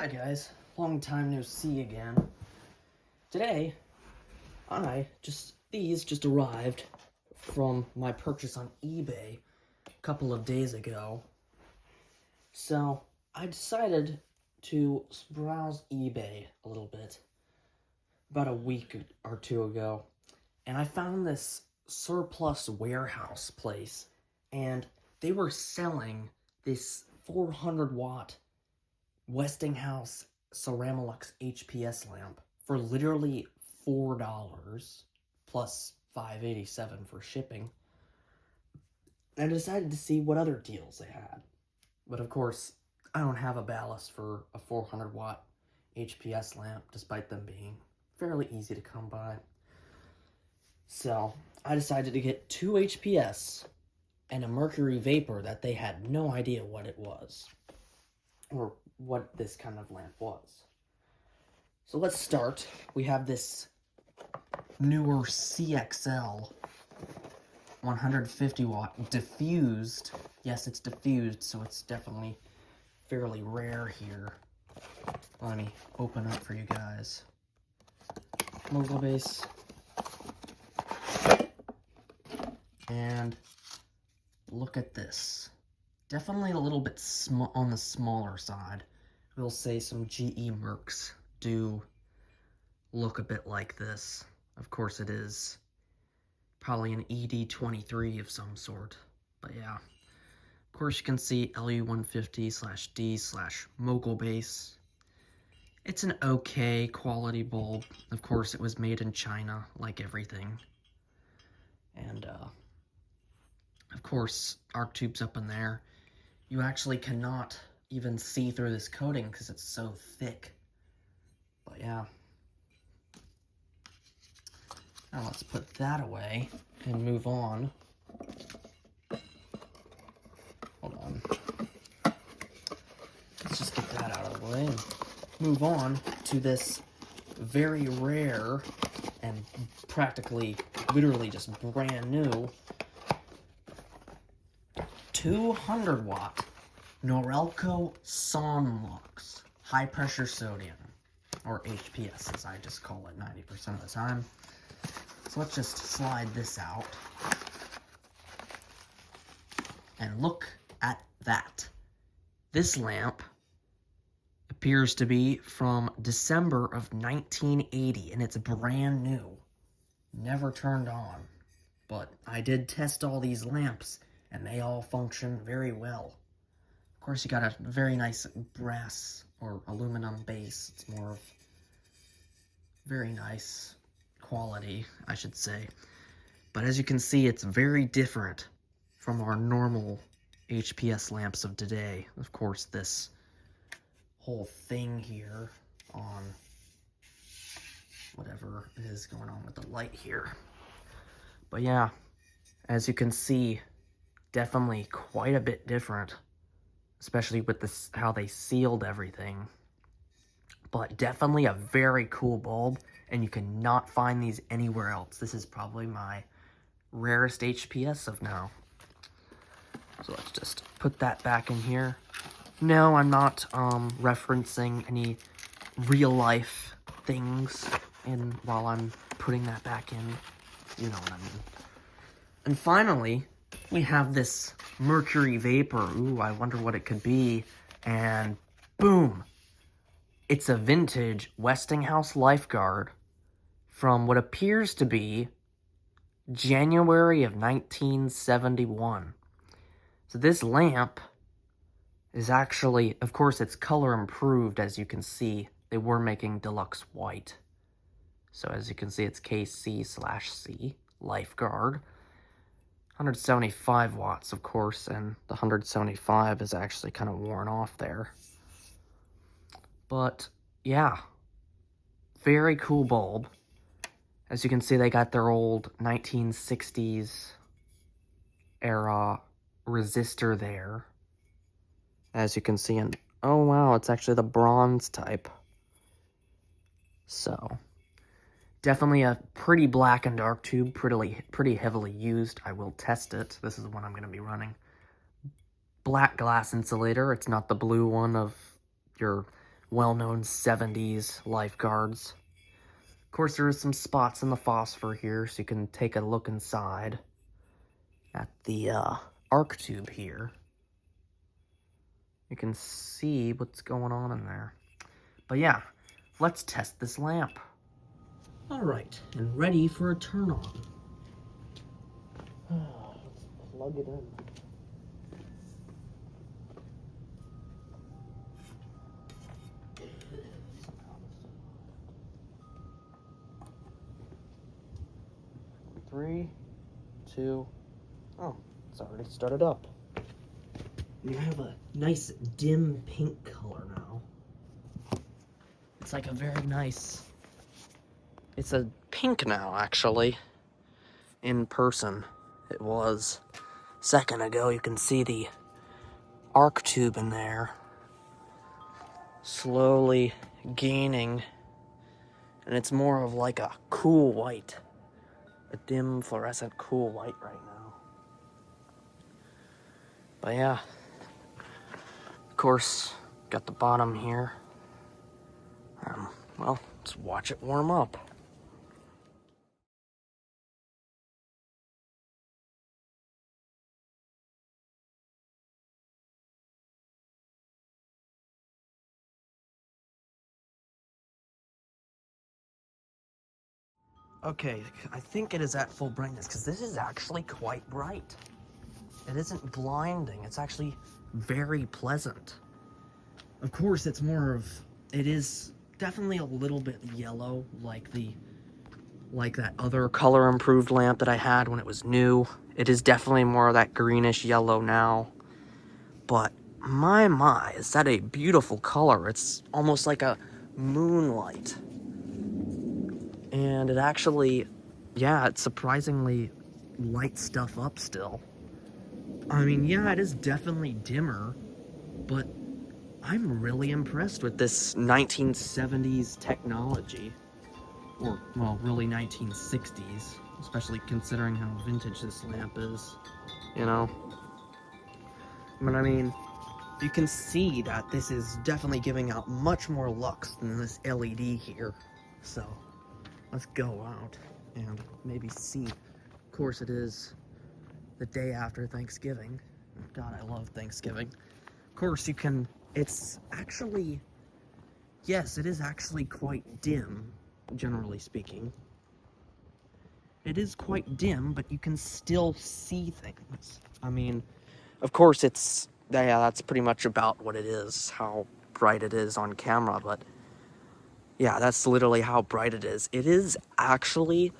Hi guys, long time no see again. Today, these just arrived from my purchase on eBay a couple of days ago. So, I decided to browse eBay a little bit about a week or two ago, and I found this surplus warehouse place, and they were selling this 400 watt Westinghouse Son-Lux HPS lamp for literally $4 plus $5.87 for shipping. I decided to see what other deals they had. But of course, I don't have a ballast for a 400 watt HPS lamp, despite them being fairly easy to come by. So I decided to get two HPS and a mercury vapor that they had no idea what it was, or what this kind of lamp was. So let's start. We have this newer CXL 150 watt diffused. Yes, it's diffused, so it's definitely fairly rare here. Let me open up for you guys. Mogul base. And look at this. Definitely a little bit on the smaller side. We'll say some GE mercs do look a bit like this. Of course it is probably an ED23 of some sort, but yeah. Of course you can see LU150/D/Mogul base. It's an okay quality bulb. Of course it was made in China, like everything. And of course arc tube's up in there. You actually cannot even see through this coating because it's so thick. But yeah. Now let's put that away and move on. Hold on. Let's just get that out of the way and move on to this very rare and practically, literally just brand new 200 watt Norelco Son-Lux high pressure sodium, or HPS as I just call it 90% of the time. So let's just slide this out and look at that. This lamp appears to be from December of 1980, and it's brand new, never turned on. But I did test all these lamps and they all function very well. Of course, you got a very nice brass or aluminum base. It's more of very nice quality, I should say. But as you can see, it's very different from our normal HPS lamps of today. Of course, this whole thing here on whatever is going on with the light here. But yeah, as you can see, definitely quite a bit different, especially with this, how they sealed everything. But definitely a very cool bulb, and you cannot find these anywhere else. This is probably my rarest HPS of now. So let's just put that back in here. No, I'm not referencing any real life things while I'm putting that back in. You know what I mean. And finally, we have this mercury vapor. Ooh, I wonder what it could be. And boom! It's a vintage Westinghouse lifeguard from what appears to be January of 1971. So this lamp is actually, of course, it's color improved, as you can see. They were making deluxe white. So as you can see, it's KC/C, lifeguard. 175 watts, of course, and the 175 is actually kind of worn off there. But, yeah, very cool bulb. As you can see, they got their old 1960s era resistor there. As you can see, and oh wow, it's actually the bronze type. So, definitely a pretty black and dark tube, pretty heavily used. I will test it. This is the one I'm going to be running. Black glass insulator. It's not the blue one of your well-known 70s lifeguards. Of course, there is some spots in the phosphor here, so you can take a look inside at the arc tube here. You can see what's going on in there. But yeah, let's test this lamp. All right, and ready for a turn on. Let's plug it in. Three, two, oh, it's already started up. We have a nice dim pink color now. It's like a very nice, it's a pink now actually, in person. It was a second ago. You can see the arc tube in there slowly gaining, and it's more of like a cool white. A dim fluorescent cool white right now. But yeah, of course, got the bottom here. Well, let's watch it warm up. Okay, I think it is at full brightness because this is actually quite bright. It isn't blinding, it's actually very pleasant. Of course, it's more of, it is definitely a little bit yellow, like that other color improved lamp that I had when it was new. It is definitely more of that greenish yellow now. But my, is that a beautiful color. It's almost like a moonlight. And it actually, yeah, it surprisingly lights stuff up still. I mean, yeah, it is definitely dimmer, but I'm really impressed with this 1970s technology. Or, well, really 1960s, especially considering how vintage this lamp is, you know? But I mean, you can see that this is definitely giving out much more lux than this LED here. So, let's go out and maybe see. Of course, it is the day after Thanksgiving. God, I love Thanksgiving. Of course, you can, it's actually, yes, it is actually quite dim, generally speaking. It is quite dim, but you can still see things. I mean, of course, it's, yeah, that's pretty much about what it is, how bright it is on camera, but yeah, that's literally how bright it is. It is actually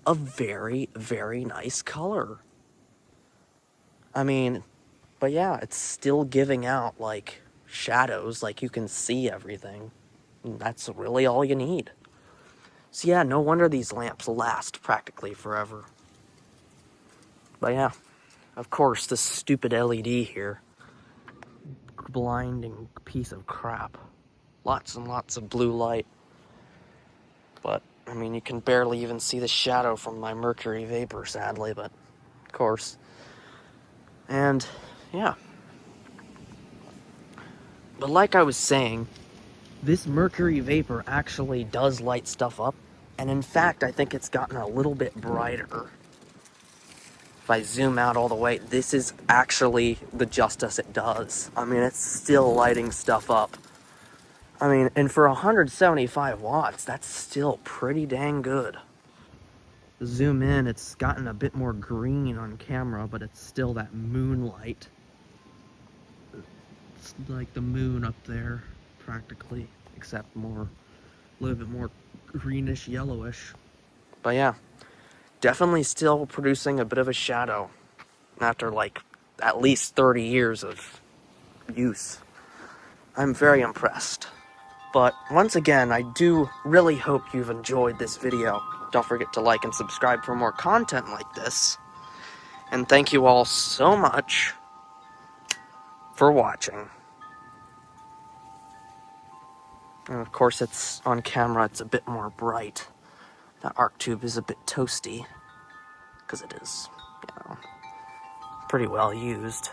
a very, very nice color. I mean, but yeah, it's still giving out, like, shadows, like you can see everything. And that's really all you need. So yeah, no wonder these lamps last practically forever. But yeah, of course, this stupid LED here. Blinding piece of crap. Lots and lots of blue light. But, I mean, you can barely even see the shadow from my mercury vapor, sadly, but, of course. And, yeah. But like I was saying, this mercury vapor actually does light stuff up. And in fact, I think it's gotten a little bit brighter. If I zoom out all the way, this is actually the justice it does. I mean, it's still lighting stuff up. I mean, and for 175 watts, that's still pretty dang good. Zoom in, it's gotten a bit more green on camera, but it's still that moonlight. It's like the moon up there, practically, except more, a little bit more greenish, yellowish. But yeah, definitely still producing a bit of a shadow after like at least 30 years of use. I'm very impressed. But once again, I do really hope you've enjoyed this video. Don't forget to like and subscribe for more content like this. And thank you all so much for watching. And of course, it's on camera, it's a bit more bright. That arc tube is a bit toasty, because it is, you know, pretty well used.